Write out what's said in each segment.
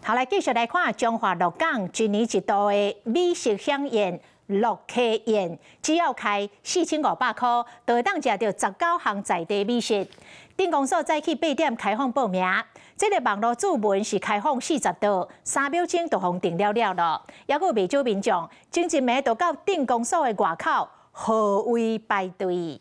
好，来继续来看中华鹿港一年一度的美食飨宴鹿溪宴，只要开4500块，就会当食到19项在地美食。镇公所早起8点开放报名，这个网络注文是开放40道，3秒钟就封订了咯。还有未少民众前一暝就到镇公所的外口号位排队。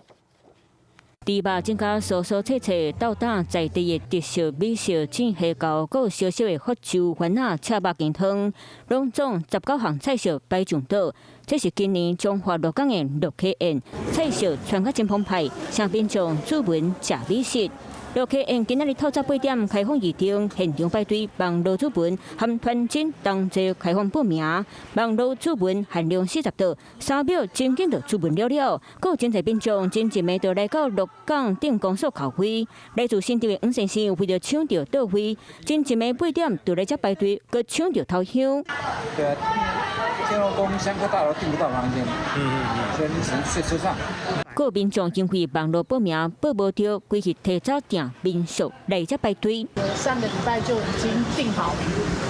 猪肉增加蔬蔬菜菜，斗胆在地的特色美食，煎虾饺，还有小小的福州丸仔、赤肉羹汤，拢总19项菜色摆上桌。这是今年中华鹿港的鹿溪宴，菜色传甲真澎湃，向民众注文食美食。鹿溪宴今仔日透早8点开放预定，现场排队网络注文含团进同齐开放报名。网络注文限量40道，3秒真紧就注文了。还有真侪民众前一暝就来到鹿港镇公所靠位，来自新竹的黄先生为了抢到到位，前一暝8点就来这排队，佮抢到头香。对啊，建龙宫香客大楼订不到房间，所以你只能睡车上。各民众因为网络报名报无到，规日提早订民宿来这排队。上个礼拜就已经订好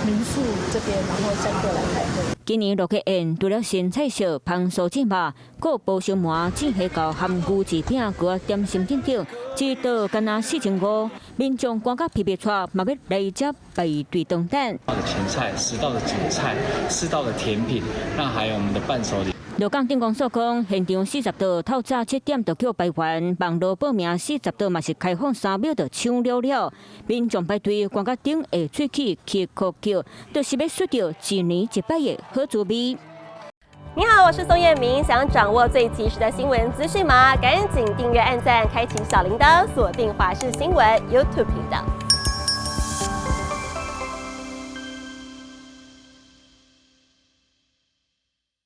民宿这边，然后再过来排队。今年鹿溪宴除了新菜色、芳酥煎肉，还包小麻、煎虾饺、含牛舌饼，佮点心等等，一道干那4.5，民众赶到皮皮串，嘛要来这排队等待。前菜、10道的主菜、4道的甜品，那还有我们的伴手礼。鹿港镇公所讲，现场40道透早7点就叫排完，网络报名40道嘛是开放3秒就抢了。民众排队赶到顶下喙齿去哭叫，就是要寻到一年一摆的好滋味。你好，我是宋彦明，想掌握最及时的新闻资讯吗？赶紧订阅、按赞、开启小铃铛，锁定华视新闻 YouTube 频道。